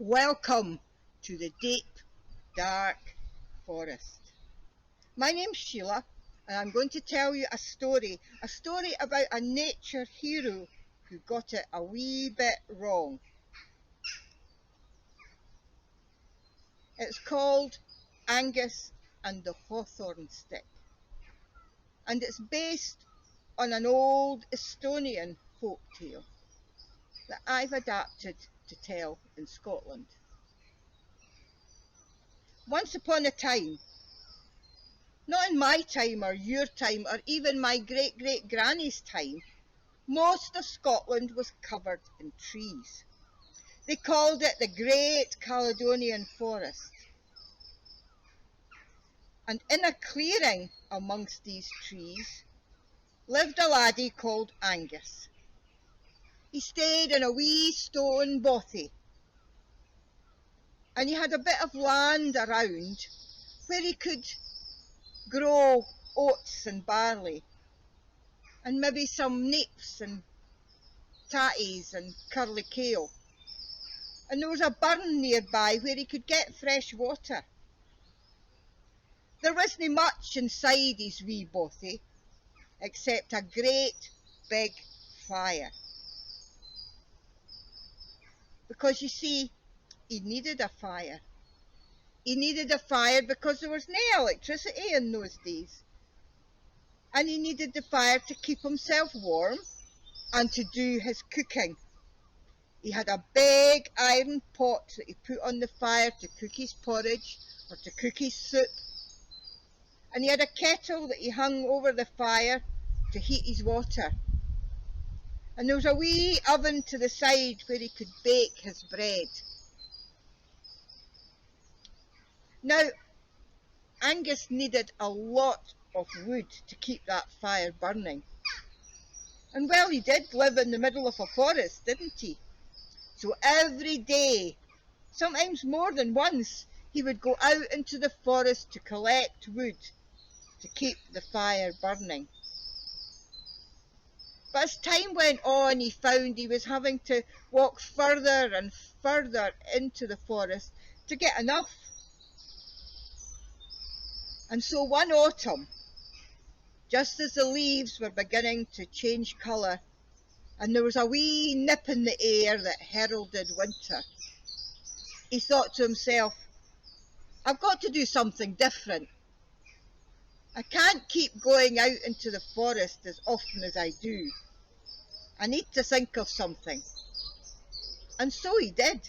Welcome to the deep, dark forest. My name's Sheila and I'm going to tell you a story about a nature hero who got it a wee bit wrong. It's called Angus and the Hawthorn Stick, and it's based on an old Estonian folk tale that I've adapted to tell in Scotland. Once upon a time, not in my time or your time or even my great-great-granny's time, most of Scotland was covered in trees. They called it the Great Caledonian Forest. And in a clearing amongst these trees lived a laddie called Angus. He stayed in a wee stone bothy, and he had a bit of land around where he could grow oats and barley, and maybe some neeps and tatties and curly kale. And there was a burn nearby where he could get fresh water. There wasn't much inside his wee bothy except a great big fire. Because you see, he needed a fire. He needed a fire because there was no electricity in those days. And he needed the fire to keep himself warm and to do his cooking. He had a big iron pot that he put on the fire to cook his porridge or to cook his soup. And he had a kettle that he hung over the fire to heat his water. And there was a wee oven to the side where he could bake his bread. Now, Angus needed a lot of wood to keep that fire burning. And well, he did live in the middle of a forest, didn't he? So every day, sometimes more than once, he would go out into the forest to collect wood to keep the fire burning. But as time went on, he found he was having to walk further and further into the forest to get enough. And so one autumn, just as the leaves were beginning to change colour, and there was a wee nip in the air that heralded winter, he thought to himself, I've got to do something different. I can't keep going out into the forest as often as I do. I need to think of something. And so he did.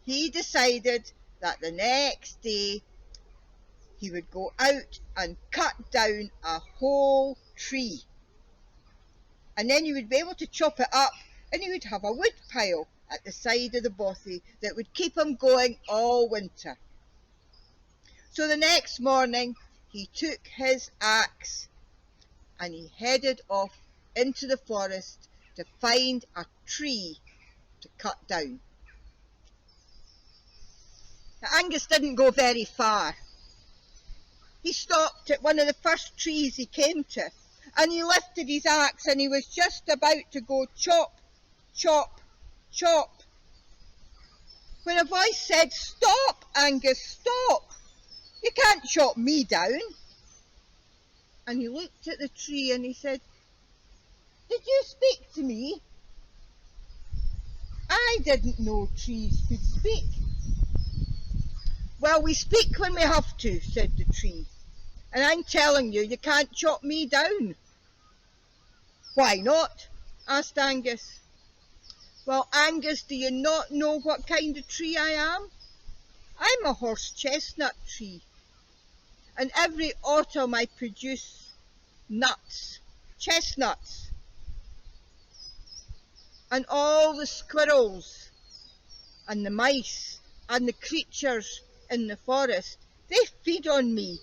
He decided that the next day he would go out and cut down a whole tree. And then he would be able to chop it up, and he would have a wood pile at the side of the bothy that would keep him going all winter. So the next morning he took his axe and he headed off into the forest to find a tree to cut down. Now, Angus didn't go very far. He stopped at one of the first trees he came to, and he lifted his axe and he was just about to go chop, chop, chop, when a voice said, "Stop, Angus, stop! You can't chop me down." And he looked at the tree and he said, "Did you speak to me?" "I didn't know trees could speak." "Well, we speak when we have to," said the tree. "And I'm telling you, you can't chop me down." "Why not?" asked Angus. "Well, Angus, do you not know what kind of tree I am? I'm a horse chestnut tree. And every autumn I produce nuts, chestnuts. And all the squirrels and the mice and the creatures in the forest, they feed on me.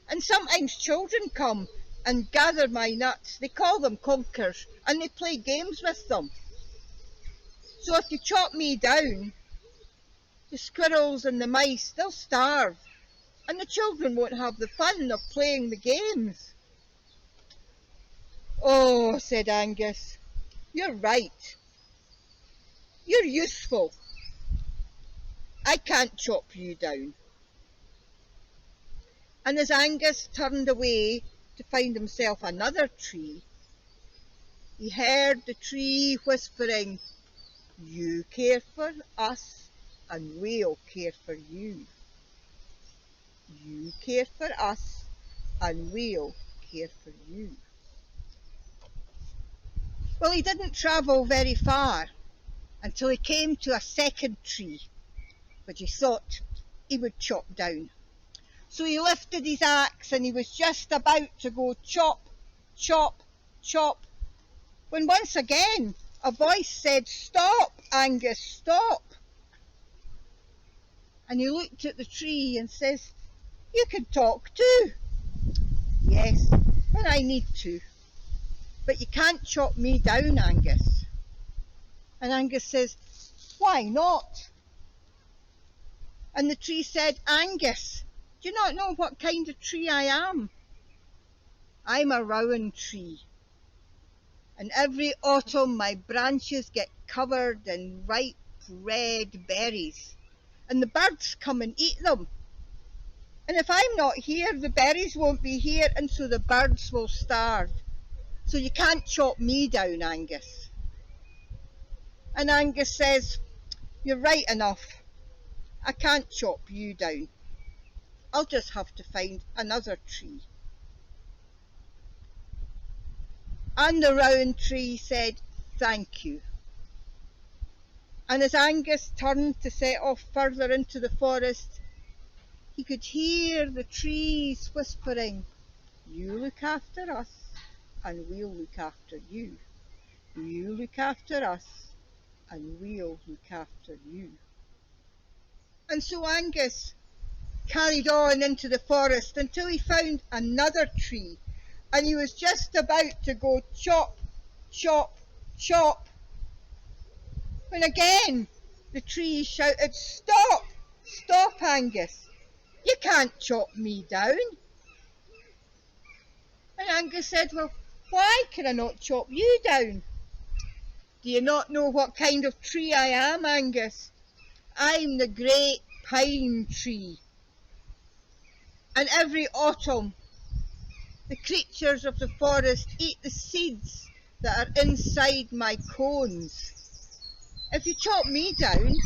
And sometimes children come and gather my nuts. They call them conkers, and they play games with them. So if you chop me down, the squirrels and the mice, they'll starve, and the children won't have the fun of playing the games." "Oh," said Angus, "you're right. You're useful. I can't chop you down." And as Angus turned away to find himself another tree, he heard the tree whispering, "You care for us and we'll care for you. You care for us and we'll care for you." Well, he didn't travel very far until he came to a second tree, which he thought he would chop down. So he lifted his axe and he was just about to go chop, chop, chop, when once again a voice said, "Stop, Angus, stop." And he looked at the tree and says, "You can talk too." "Yes, when I need to. But you can't chop me down, Angus." And Angus says, "Why not?" And the tree said, "Angus, do you not know what kind of tree I am? I'm a rowan tree. And every autumn my branches get covered in ripe red berries. And the birds come and eat them. And if I'm not here, the berries won't be here, and so the birds will starve. So you can't chop me down, Angus." And Angus says, "You're right enough. I can't chop you down. I'll just have to find another tree." And the rowan tree said, "Thank you." And as Angus turned to set off further into the forest, he could hear the trees whispering, "You look after us and we'll look after you. You look after us and we'll look after you." And so Angus carried on into the forest until he found another tree, and he was just about to go chop, chop, chop, when again the tree shouted, "Stop, stop, Angus, you can't chop me down." And Angus said, "Well, why can I not chop you down?" "Do you not know what kind of tree I am, Angus? I'm the great pine tree. And every autumn the creatures of the forest eat the seeds that are inside my cones. If you chop me down,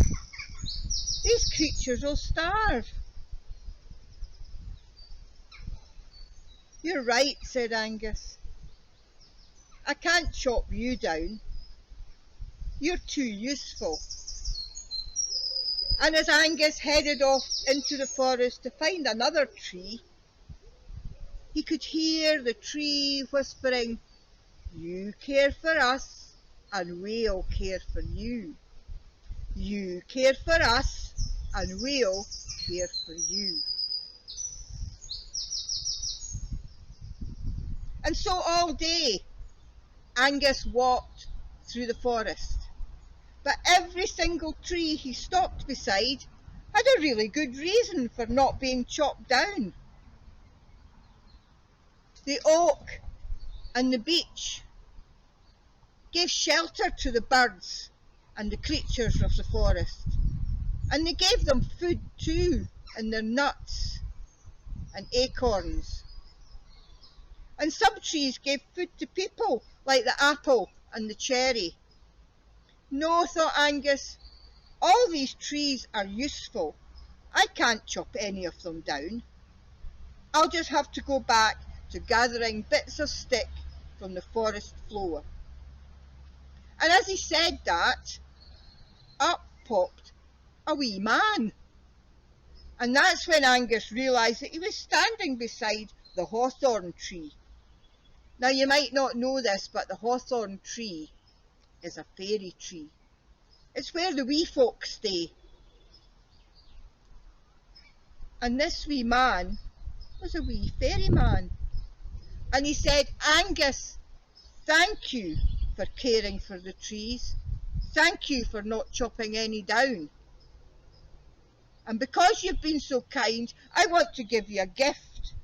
these creatures will starve." "You're right," said Angus. "I can't chop you down. You're too useful." And as Angus headed off into the forest to find another tree, he could hear the tree whispering, "You care for us and we'll care for you. You care for us and we'll care for you." And so all day Angus walked through the forest, but every single tree he stopped beside had a really good reason for not being chopped down. The oak and the beech gave shelter to the birds and the creatures of the forest, and they gave them food too, in their nuts and acorns. And some trees gave food to people, like the apple and the cherry. "No," thought Angus, "all these trees are useful. I can't chop any of them down. I'll just have to go back to gathering bits of stick from the forest floor." And as he said that, up popped a wee man. And that's when Angus realised that he was standing beside the hawthorn tree. Now you might not know this, but the hawthorn tree is a fairy tree. It's where the wee folk stay. And this wee man was a wee fairy man. And he said, "Angus, thank you for caring for the trees. Thank you for not chopping any down. And because you've been so kind, I want to give you a gift.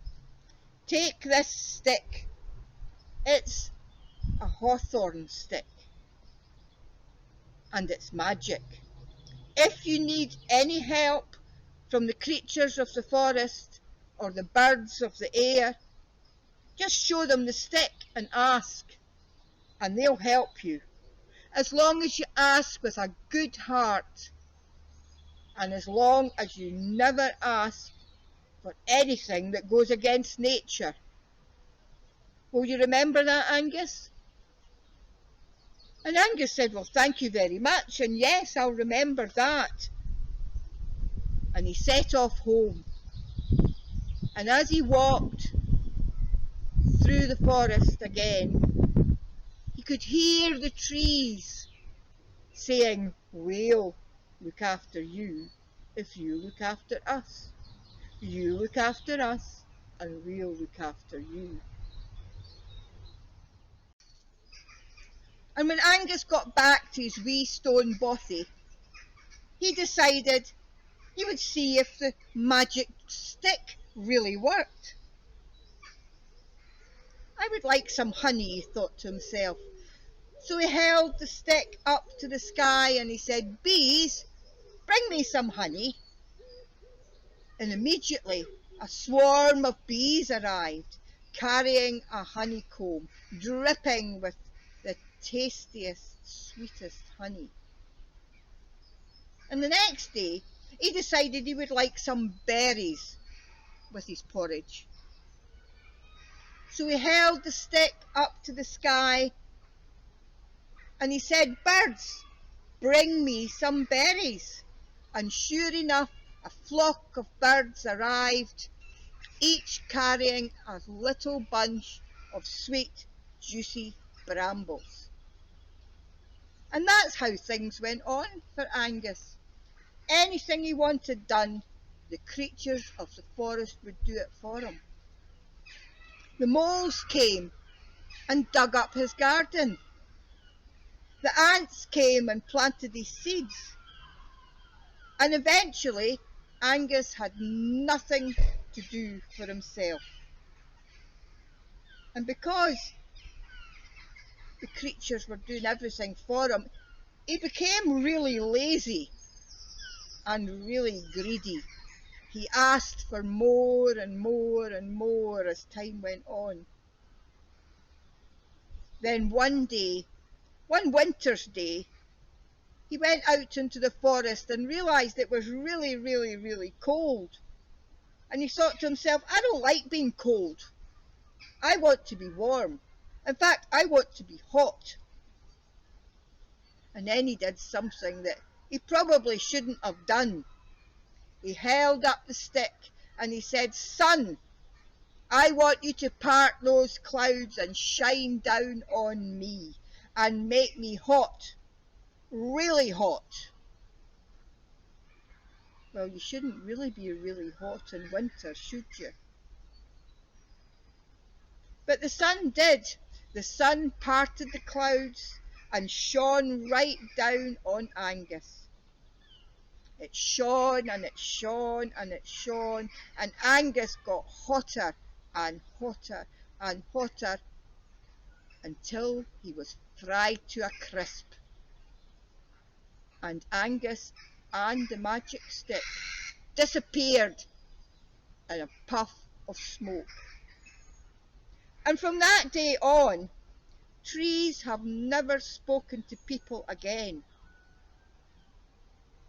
Take this stick. It's a hawthorn stick." and it's magic. If you need any help from the creatures of the forest or the birds of the air, just show them the stick and ask, and they'll help you. As long as you ask with a good heart, and as long as you never ask for anything that goes against nature. Will you remember that, Angus? And Angus said, well, thank you very much, and yes, I'll remember that. And he set off home. And as he walked through the forest again, he could hear the trees saying, we'll look after you if you look after us. You look after us, and we'll look after you. And when Angus got back to his wee stone bothy, he decided he would see if the magic stick really worked. I would like some honey, he thought to himself. So he held the stick up to the sky and he said, bees, bring me some honey. And immediately a swarm of bees arrived, carrying a honeycomb, dripping with the tastiest, sweetest honey. And the next day, he decided he would like some berries with his porridge. So he held the stick up to the sky and he said, birds, bring me some berries. And sure enough, a flock of birds arrived, each carrying a little bunch of sweet, juicy brambles. And that's how things went on for Angus. Anything he wanted done, the creatures of the forest would do it for him. The moles came and dug up his garden. The ants came and planted his seeds. And eventually, Angus had nothing to do for himself. And because the creatures were doing everything for him, he became really lazy and really greedy. He asked for more and more and more as time went on. Then one winter's day, he went out into the forest and realised it was really, really, really cold. And he thought to himself, I don't like being cold. I want to be warm. In fact, I want to be hot. And then he did something that he probably shouldn't have done. He held up the stick and he said, sun, I want you to part those clouds and shine down on me and make me hot, really hot. Well, you shouldn't really be really hot in winter, should you? But the sun did. The sun parted the clouds and shone right down on Angus. It shone and it shone and it shone, and Angus got hotter and hotter and hotter until he was fried to a crisp. And Angus and the magic stick disappeared in a puff of smoke. And from that day on, trees have never spoken to people again.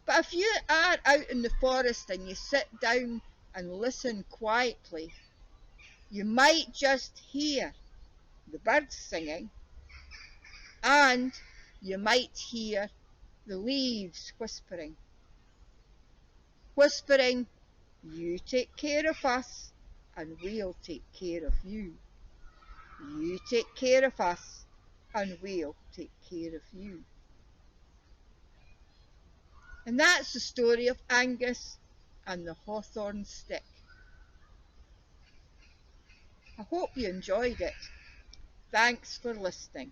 But if you are out in the forest and you sit down and listen quietly, you might just hear the birds singing, and you might hear the leaves whispering. Whispering, you take care of us and we'll take care of you. You take care of us and we'll take care of you. And that's the story of Angus and the Hawthorn Stick. I hope you enjoyed it. Thanks for listening.